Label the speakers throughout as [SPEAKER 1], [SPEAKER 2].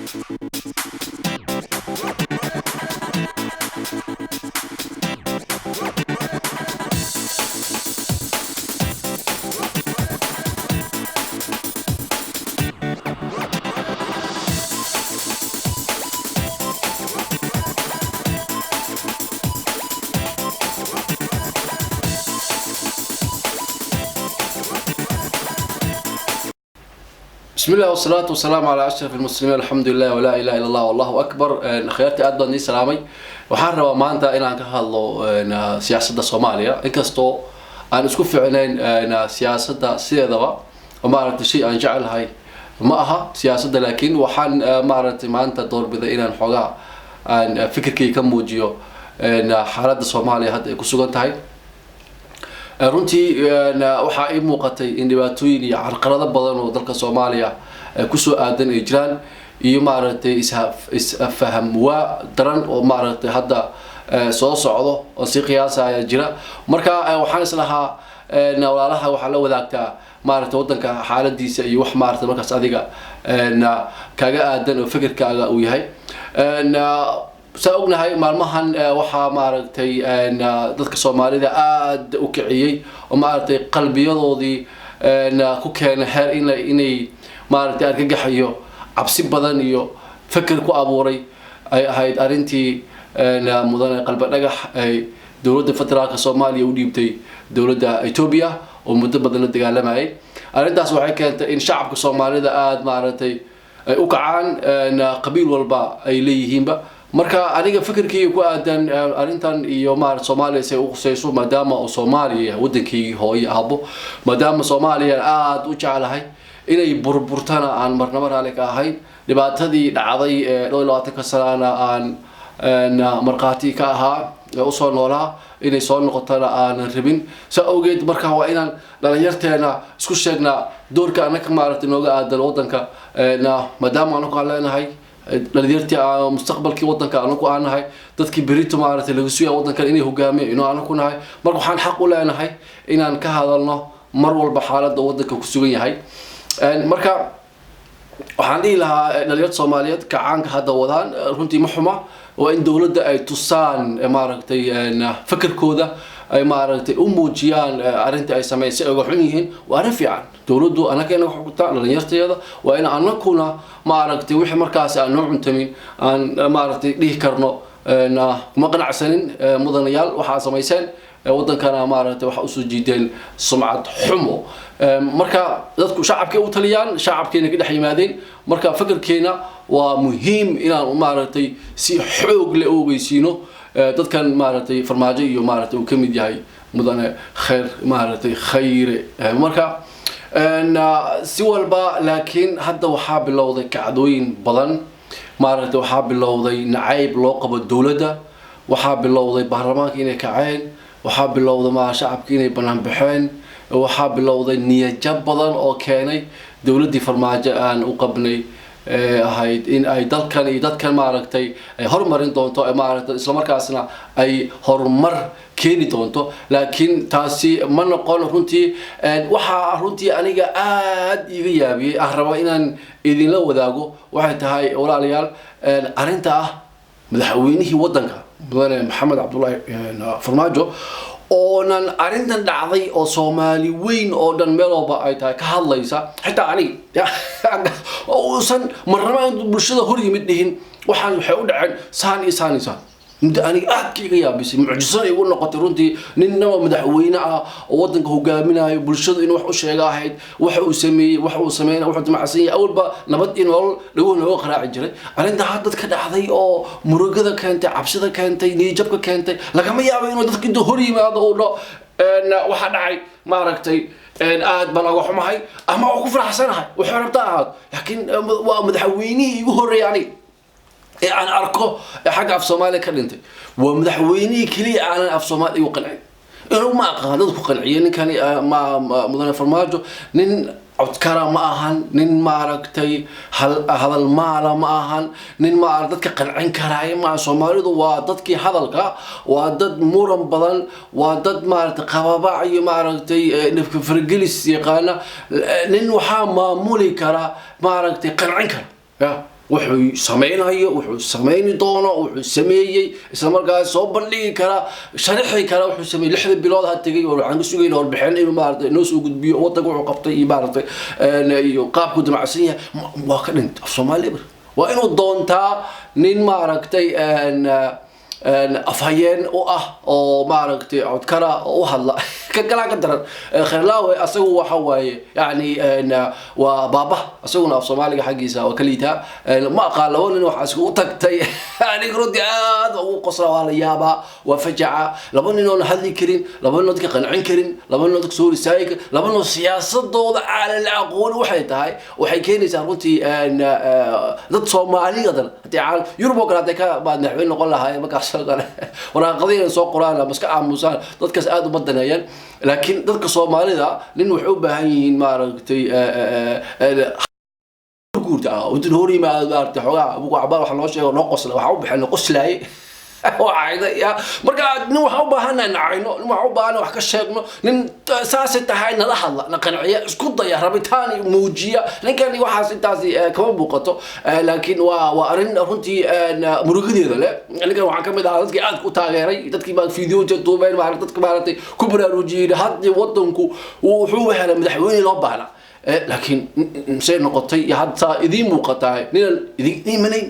[SPEAKER 1] بسم الله والصلاة والسلام على أشرف المسلمين الحمد لله ولا إله إلا الله والله أكبر. خيارتي أدبا ني سلامي waxaan rabaa maanta inaan ka hadlo siyaasadda Soomaaliya inkastoo aan isku fiicnayn siyaasadda sideedaba oo maaragtay shay aan jecelahay ma aha siyaasadda laakiin waxaan maaragtay maanta doorbiday inaan xogaa aan fikirkayga ka muujiyo xaaladda Soomaaliya hadda ay ku sugan tahay. runtii waxa ay muuqatay in dhibaatooyin iyo carqalado badan oo dalka Soomaaliya ku soo aadan ay jiraan iyo maaragtay isfaham waa daran oo maaragtay hadda soo socdo oo si qiyaasaya jira marka waxaan islahaa walaalaha waxa la wadaagtaa maaragtay wadanka xaaladiisa iyo wax maaragtay markaas adiga kaga aadan oo fikirkaaga uu yahay سأقولنا هاي مالمهن وحى مارتي ذاتك الصومالي ذا آد وكعيي ومارتي قلبي يضودي كوكان هر إني مارتي أرجع حيو عبسي بدنيو فكر كو أبوري هاي أرنتي مدن قلب نجح دولة فترة كصوماليا وديبتي دولة إثيوبيا ومدن بدن الدجال معي أرنت أسوأ كانت إن شعب الصومالي ذا آد مارتي وكعان قبيل والبا أي ليهم با marka aniga fikirkii ku aadan arintan iyo maar Soomaaliya say u qosayso maadaama oo Soomaaliya wadankii hooyo aabo maadaama Soomaaliya aad u jecelahay inay burburtana aan marnaba raali ka ahayn dhibaatadii dhacday 20 sano aan marqaati ka ahaa oo soo noolaa inay soo noqotana aan rabin saawgeed marka waa inaan dhalinyarteena isku sheegnaa doorka anaka maaragtay nooga aadan wadanka maadaama aan ku leenahay dhalinyartii mustaqbalkii wadanka aan ku aanahay dadkii berito maaragtay lagu soo wadanka inay hogaamiyaan inuu aan ku nahay marka waxaan xaq u leenahay inaan ka hadalno mar walba xaaladda wadanka ku sugan yahay marka waxaan dhihi lahaa dhalinyarada Soomaaliyeed kacaanka hadda wadaan runtii ma xuma oo in dawladda ay tusaan maaragtay fikirkooda ay maaragtay u muujiyaan arinta ay sameeyay oo xun yihiin waa arrin fiican dawladdu anaga wax ku taa dhalinyarteeda waa in anakuna maaragtay wixii markaas aan noo cuntamin aan maaragtay dhihi karno ma qanacsanin mudanayaal waxa sameeyeen wadankana maaragtay waxa u soo jiideen sumcad xumo marka dadku shacabka u taliyaan shacabkeena ka dhex yimaadeen marka fikirkeena waa muhiim inaan maaragtay si xoog leh u ogeysiino dadkan maaragtay farmaajo iyo maaragtay uu ka mid yahay mudane khayr marka si walba laakiin hadda waxa bilowday kacdooyin badan maaragtay waxa bilowday nacayb loo qabo dawladda waxa bilowday baarlamaanka inay kaceen waxa bilowday ma shacabka inay banaan baxeen waxa bilowday niyad jab badan oo keenay dawladdii farmaajo aan u qabnay ahayd in ay dalkan iyo dadkan maaragtay ay horumarin doonto maaragtay isla markaasna ay horumar keeni doonto laakiin taasi ma noqon runtii waxa runtii aniga aad iga yaabiyay aan rabo inaan idin la wadaago waxay tahay walaalayaal arinta ah madaxweynihii wadanka mudane Maxamed Cabdullaahi Farmaajo oonan arintan dhacday oo Soomaali weyn oo dhan meel walba ay tahay ka hadlaysa xitaa aniga oo san marnaba bulshada hor yimid dhihin waxaan waxay u dhaceen saan muddo aniga aad kiiga yaabisay mucjiso ay ugu noqotay runtii ninna madaxweyne ah oo wadanka hogaaminayo bulshada inuu wax u sheego ahayd waxa uu sameeyay wuxuu damacsan yahay awalba nabad in lagu noo qaraaci jiray arinta hadda ka dhacday oo murugada keentay cabsida keentay niyadjabka keentay lagama yaabo inuu dadka hor yimaado oo waxa dhacay maaragtay aad baan uga xumahay ama ugu faraxsanahay wuxuu rabtaa aad laakiin waa madaxweynihii ugu horeeyay aan arko xagga af Soomaaliya ka dhintay waa madaxweynihii kaliya aan af Soomaaliya u qancin inuu ma aqaan dadku qanciyeen ninkan mudane Farmaajo nin codkara ma ahan nin maaragtay hadal maala ma ahan nin dadka qancin karaay ma Soomaalidu waa dadkii hadalka waa dad muran badan waa dad maaragtay qababa iyo maaragtay nafka fargelis yaqaana nin waxa maamuli kara maaragtay qancin kara wuxuu samaynayo wuxuu samayni doono wuxuu sameeyay isla markaas soo bandhigi kara sharixi kara wuxuu sameeyay 6 bilood ha tagay waxaan ku sugaynaa warbixin inuu maartay noo soo gudbiyo wadanka wuxuu qabtay iyo maartay iyo qaabku damacsan yahay waa ka dhint af Soomaaliya waa inuu doontaa nin maartay afhayeen oo maaragtay codkara oo hadla ka kala ka daran kharlaawe asagu waxa waaye yani waa baaba asaguna af Soomaaliga xaqiisa waa kaliita ma qaalo in waxa isku tagtay yani rudi aad ugu qosla wala yaaba waa fajaca laba nin oo hadli karin laba nin oo ka qancin karin laba nin oo soo risaayay laba nin oo siyaasadooda aan la aqoon waxay tahay waxay keenaysaa runtii dad Soomaaliyeed hadii Yurub oo kale ka baad naxwin noqon lahaay marka waraaqadii soo qoraan maska aamusaan dadkaas aad u badanayaan laakiin dadka Soomaalida nin wuxuu u baahan yihiin maaragtay guurta oo hori ma aad xogaa ugu cabaar wax loo sheego noo qosla waxa u bixin qoslaay وعيدا يا مركا نو حب هنا نعينه نو حب أنا وحكي شيء نن ساسة تهاينا لحظة نقنعية اسكت يا ربيتاني موجية لكن لي واحد ستاسي كمان بوقته لكن وأرن هنتي مرقدي ذا لا لكن وحكم ده هذا قاعد كتاغيري تذكي بعد فيديو جتوا بين معرض تذكي بعد كبر الوجيه هذا وطنكو وحوه هلا مدحوين لبعنا لكن نسير نقطي حتى إذا مقطع إذا منين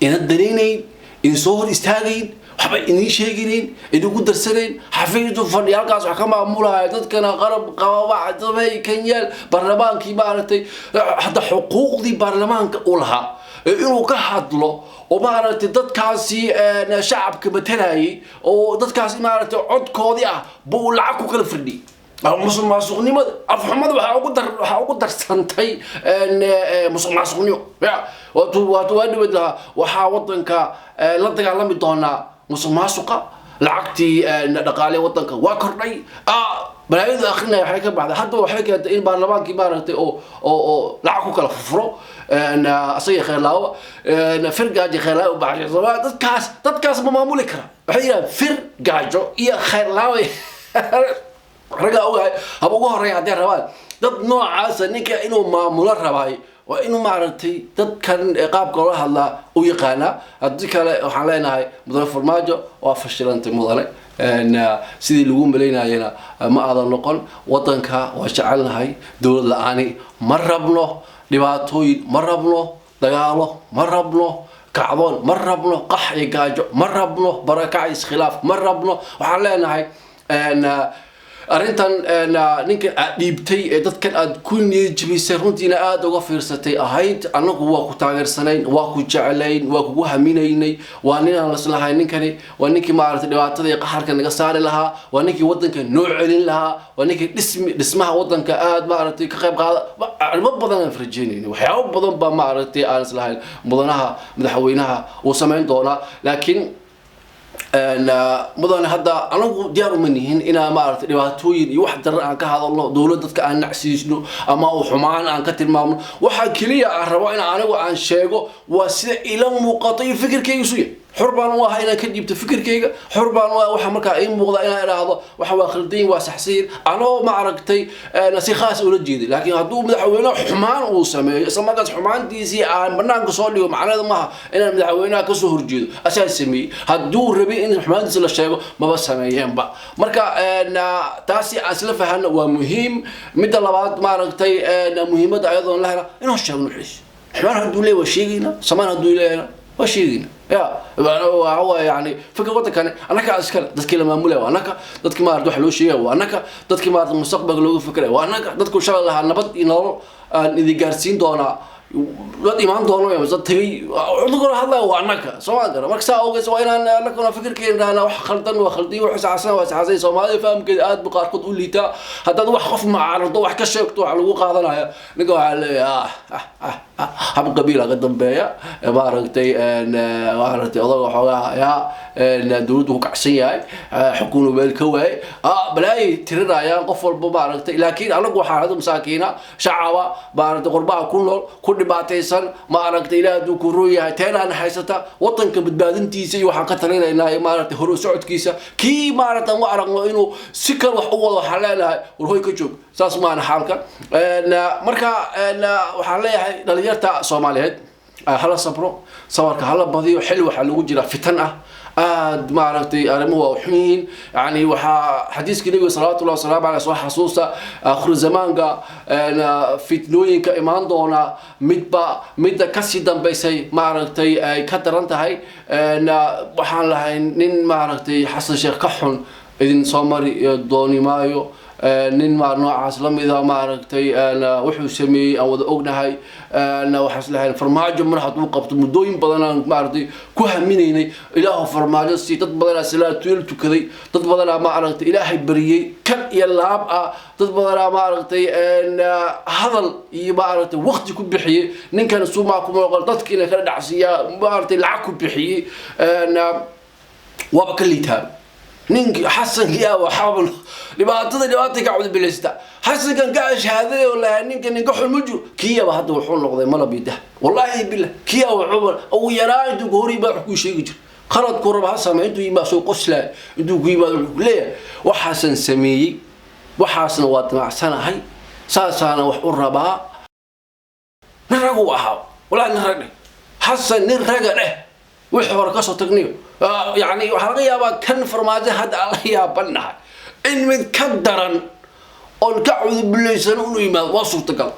[SPEAKER 1] إن الدليلين إن صور استاجين وحبي إني شاقين إنه قدر سنين حفيدو فني هالكاس وحكما أمورها تذكر غرب قواعد طبيعي كنيال برلمان كبارتي حتى حقوق دي برلمان كأولها إنه كهدلو ومارتي دتكاسي شعب كبتلاي ودتكاسي مارتي عد كودي بقول عكو كل فردي مسلم معصومني ما أفهم هذا وحاقدر سنتي معصومني يا وتوادي بدها وحاوطنك لا تقالم بدونا مسلم معصوقة لعقتي نقالي وطنك وكرني بلايد أخينا حكي بعد حتى وحكي إن برلمان كبارتي أو لعقو كلا ففرو أن أصير خلاوة أن فرقة خلاوة بعد زمان تتكاس بمعمول كرا هي فرقة يا خلاوة رجع أوعى أبوه هري عدي الرباط ضد نوع عاصر نيكا إنه معمول الرباعي وإنه معرتي ضد كان إقاب قراه الله ويقانا أديك حالينا هاي مضاف الماجو وفشلنت مضارع أن سيدي لقوم بلينا هنا ما هذا النقل وطنك وشعلنا هاي دول الآني مرة بنو لبعضوي مرة بنو دجاله مرة بنو كعبان مرة بنو قحي جاجو مرة بنو بركعيس خلاف مرة بنو وحالينا هاي أن أرنتن نينك ديبتي dadkan aad ku niyadjabisay runtiina aad uga fiirsatay ahayd anagu waa ku taageersanayn waa ku jecelayn waa ku haminaynay waa ninaan la islahayn ninkani waa ninkii maartay dhibaatada iyo qaxarka naga saari lahaa waa ninkii wadanka noo celin lahaa waa ninkii dhismaha wadanka aad maartay ka qayb qaada arimo badan aan farjeenayna waxyaabo badan ba maartay aan islahayn mudanaha madaxweynaha uu sameyn doona laakiin مدن هذا أنا ديار منهن إن ما أعرف لبعضوين يوحد عن كهذا الله دولة كأن نحسيسنو أما وحمان عن كتير مام وحكي لي الرواين عنه وعن شيء وسائل مقاطعي فكر كيسوي حربان وها إنا كدي بتفكر كيجا حربان وها مركا أي مغضى إنا إلى هذا وحوا خلدين وسحسير أنا معركتي نسيخاس ولا جديد لكن هدو مدحوينا حمان وسمي اسمه قص حمان دي سي عن برنامج صار اليوم معنا ما إنا مدحوينا كسهر جديد أساس سمي هدو ربي إن حمان دي الشيء ما بس سميهم بقى مركا تاسي أسلفه هن ومهم مثل بعض معركتي مهمة أيضا لها إنه الشيء نحس حمان هدو لي وشيجينا سمان هدو لي وشيجينا يا هو يعني فكرة وقتك أنا كأسكال ذاتك لما مولى وأنا ذاتك ما أردو حلو شيء وأنا ذاتك ما أرد المستقبل لو فكرة وأنا ذاتك شغل لها نبض ينور إذا جالسين دونا لا إيمان دونا يا مزاد تبي أقول هذا وأنا سواء كذا مركز أو سواء أنا لك أنا فكر كين أنا خلطان وخلطي وحس عسنا وحس سومالي فهم كذا أد بقار قد لي تا هذا ضوح خف مع عرض ضوح كشك تو على الوقع هذا نقول على حب قبيلة قدام بيا باركتي باركتي الله حوالها يا دولته كعسية حكونه بالكوي بلاي ترى يا قفل بباركتي لكن أنا أقول حالة مساكينة شعبة باركتي قرباء كل باتيسن ما أركت إلى دوكرويا تينا أنا حيستا وطن كبدبادن تيسي وحنقتلنا إنها ما أركت هرو سعود كيسا كي ما أركت وأركنا إنه سكر وحول وحلالها وهو يكتشوف ساس ما أنا حالك مركا وحلالها دليرتا صوماليات هلا صبروا صورك هلا بضيع حلو حلو جرا فتنة ما عرفت أرموها وحين يعني حديث كنيجي صلاة الله وسلام على صح حصوصة آخر الزمان قا أنا فتنوين كإيمان دونا مدة كسيدا بيسي ما عرفت كتر أنت هاي أنا وحان لها نين ما عرفت حسن شيخ كحن إذن صامر دوني مايو nin maar noocaas la mid ah maaragtay wuxuu sameeyay aan wada ognahay waxaas lahayn farmaajo mar hadduu qabto muddooyin badan aan maaragtay ku haminaynay ilaahu farmaajo si dad badan salaatuul tukaday dad badan maaragtay ilaahay bariyay kan iyo laab ah dad badan maaragtay hadal iyo maaragtay waqti ku bixiyay ninkan suumaa ku muuqal dadkiina kala dhacsiya maaragtay lacag ku bixiyay waa ka liitaan نينك حسن يا وحاول لبعض قاعد بالاستا حسن كان قاعد هذا ولا نينك نقحوا المجر كيا بهذا وحول نقضي ما بيده والله بالله كيا وعمر او يراي دغوري با حكو شيء جر خلط كرب حسن ما انتو يما سو قسلا انتو قيبا ليه وحسن سمي وحسن وات مع سنه هي ساسانا وح ربا نرغو وحاو ولا نرغ حسن نرغ وحور كسو تقنيو يعني waxaa laga yaabaa kan farmaajo hadda alla yaabanahay in mid ka daran oo ka cudublaysan uu yimaado waa suurtagal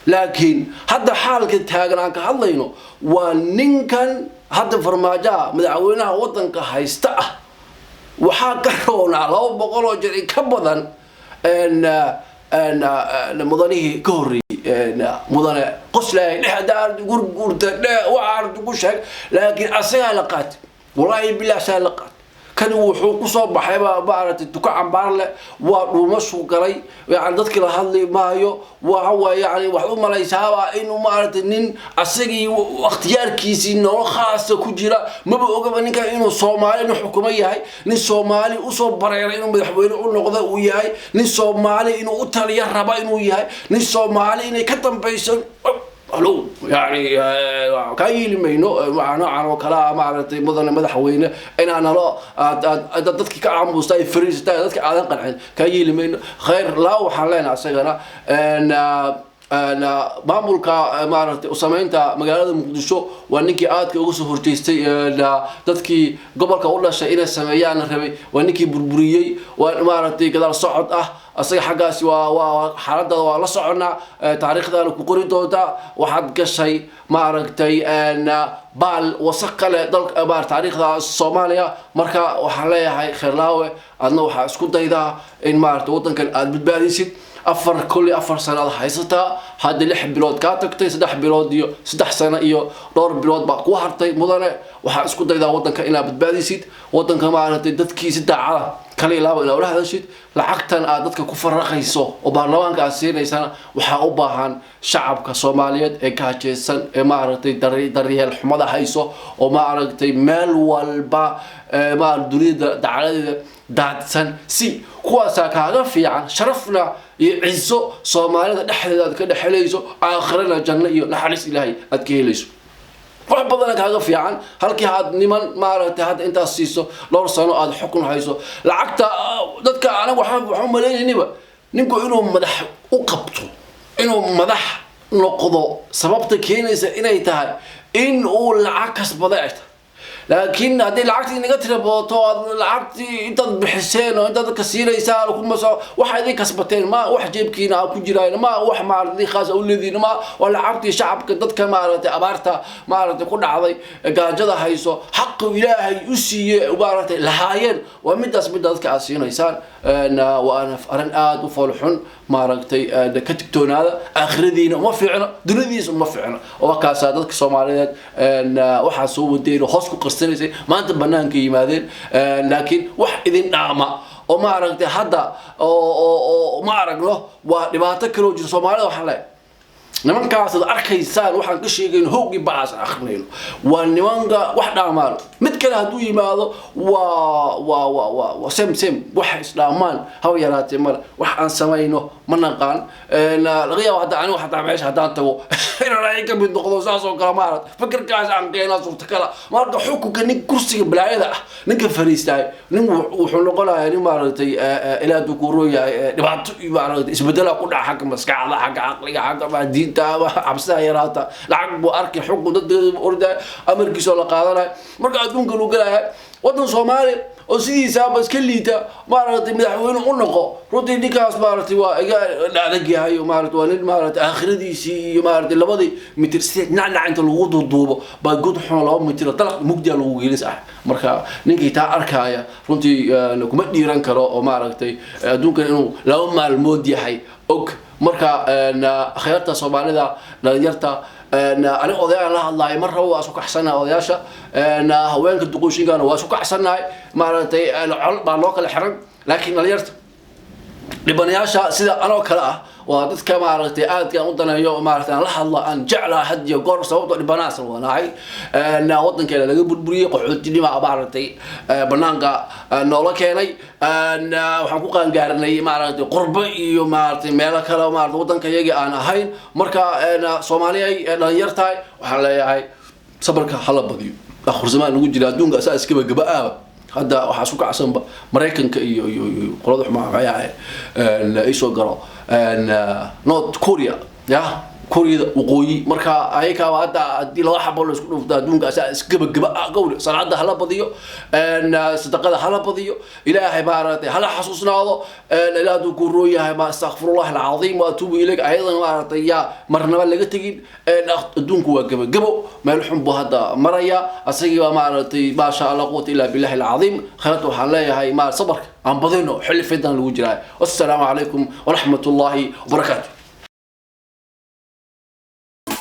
[SPEAKER 1] laakiin hadda xaalka taagan aan ka hadlayno waa ninkan hadda farmaajo madaxweynaha wadanka haysta ah waxa ka roona 200 oo jir ka badan mudanihi ka horeeyay mudane qoslay dhexdaar gurgurta waard ku sheeg laakiin asaga la qaat والله بالله سالقات كان وحو كسو بخايبا بارتي دوكا عمبار له وا دوما سو غلي يعني ددك لا hadlay maayo waa yani wax u malaysaaba inuu maartay nin asagii waqtiyaarkiisii noo khaas ku jira maba ogaba ninka inuu Soomaali xukumo yahay nin Soomaali u soo bareeray inuu madaxweyne u noqdo uu yahay nin Soomaali inuu u taliya raba inuu yahay nin Soomaali inay ka dambaysan هلو يعني كايل مينو معنا عن كلام معرتي مدن مدحوينه ان انا لا ددك كعموستay فريستay dadka aadan qancin كايل مينو خير لا وحلينا asagana أنا maamulka maaragtay usamaynta magaalada Muqdisho waa ninkii aadka ugu soo horjeestay dadkii gobolka u dhashay inay sameeyaan rabay waa ninkii burburiyay waa maaragtay gadaal socod ah asaga xagaasi waa xaaladda waa la soconaa taariikhdaana ku qori doonta waxaad gashay maaragtay baal wasaq kale dalka taariikhda Soomaaliya marka waxaan leeyahay khayrlaawe adna waxa isku daydaa in maaragtay wadankan aad badbaadisid كل 4 سنة حيستا هذا 6 بلود كاتكتي 3 بلود iyo 3 سنة iyo dhowr bilood ba ku hartay mudane waxa isku daydaa wadanka inaad badbaadisid wadanka maaragtay dadkiisa daacada kale ilaaba ila hadashid lacagtan aad dadka ku faraqayso oo baarlamaanka aad siinaysan waxa u baahan shacabka Soomaaliyeed ee ka hajeysan ee maaragtay daryeel xumada hayso oo maaragtay meel walba ma dunida dacaladeeda daadsan si kuwaasa kaaga fiican sharafna iyo ciiso Soomaalida dhexdeeda ka dhaxelayso aakhirana janno iyo naxariis Ilaahay aad ka helayso wax badan kaaga fiican halkii had niman maaragtay had inta siiso dhowr sano aad xukun hayso lacagta dadka anagu waxaan maleeynayba ninku inuu madax u qabto inuu madax noqdo sababta keenaysa inay tahay in uu lacag kasbaday لكن هذه العقد اللي قلت له العقد انت بحسين وانت كسيريسان وكم واحد كسبتين ما واحد جيب كينا كجيران ما واحد مع الذي خاص او الذين ما ولا عقد شعب دد كما ابارتا ما كل عضي قاجده هيسو حق الهي يسي وبارته لهاين ومداس ددك اسينيسان وانا فرن اد وفلحن ما رغتي كتكتون هذا اخردينا ما فيعنا دنيديس ما فيعنا وكاسا ددك Soomaaliyeed waxa soo wadeeyo hoos ku qastinaysa maanta banaanka yimaadeen laakiin wax idin dhaama oo ma aragtay hadda oo ma aragno waa dhibaato kale oo jirto Soomaalida waxa la nimankaas arkaysaan waxaan ka sheegay hoogi baas akhriyeen waa nimanka wax dhaamaan mid kale haduu yimaado waa sem wax islaamaan haw yaraatay mar wax aan sameeyno ما نقان الغيا واحد عنه واحد عميش هدان تو إن رأيك بيدخلوا ساس وكرامات فكر كاس عن قينا صوت كلا ما رد حكوا كني كرسي بلايدا نك فريستاي نم وحنا قلا يعني ما رتي إلى دكورويا بعد بعد إسبدلا كل حق مسك على حق عقلي حق ما دين تا عبسها يراتا لعب وأركي حكوا ضد أردا أمريكي سولا قادنا مركا دون كانوا قلا ودن صومالي وسيدي سابس كليتا مارتي مدحوينه ونقو رودي ديكاس مارتي وا دادقي هاي مارتي ولد مارتي اخرديسي مارتي لبدي متر سيد نعنع انت لو دوبو با قد خون لو متر طلق مugdi لو geelis ah marka ninkii taa arkaya runtii kuma dhiiran karo oo maaragtay adduunkan inuu laba maalmood yahay og marka khayarta Soomaalida dhalinyarta أنا أضيع الله الله مرة هو أسوق حسنا أضيعش أنا هوانك الدقوشين كانوا وأسوق حسنا مرتي العلب على الوقت الحرم لكن اليرت لبنياشة سيدا أنا وكلا وهذا كما مرتي آد كان وطنا يوم مرتي الله الله أن جعل حد يقول صوت لبناس وناعي أنا وطن كلا لقي بربري قعدت لي مع مرتي بنانجا نولا كيني أن وحقوقا قارني مرتي قربي مرتي مالك كلا مرتي وطن كيجي أنا هاي مركا أنا صومالي أنا يرتاي وحلا هاي صبرك حلا بديو آخر زمان نقول جل دون أساس كبا جباء هذا وحاسوك عصام مريكان كي قرض مع عياء الإيشو قرا نوت كوريا يا كوريا وقوي مركا هيك هذا دي لو حبوا لسكون في دون أساس كبا قول صنعت هلا بديو أن صدقة هلا بديو إلى عبارة هلا حسوسنا هذا لا تقولوا ما استغفر الله العظيم وأتوب إليك أيضا مرة يا مرنا ولا قتين دون قوة قبو ما يلحم بهذا مريا أسيء ومرة ما شاء الله قوة إلا بالله العظيم خلته حلايا هاي ما صبرك عم بضينه حل فدان الوجراء والسلام عليكم ورحمة الله وبركاته.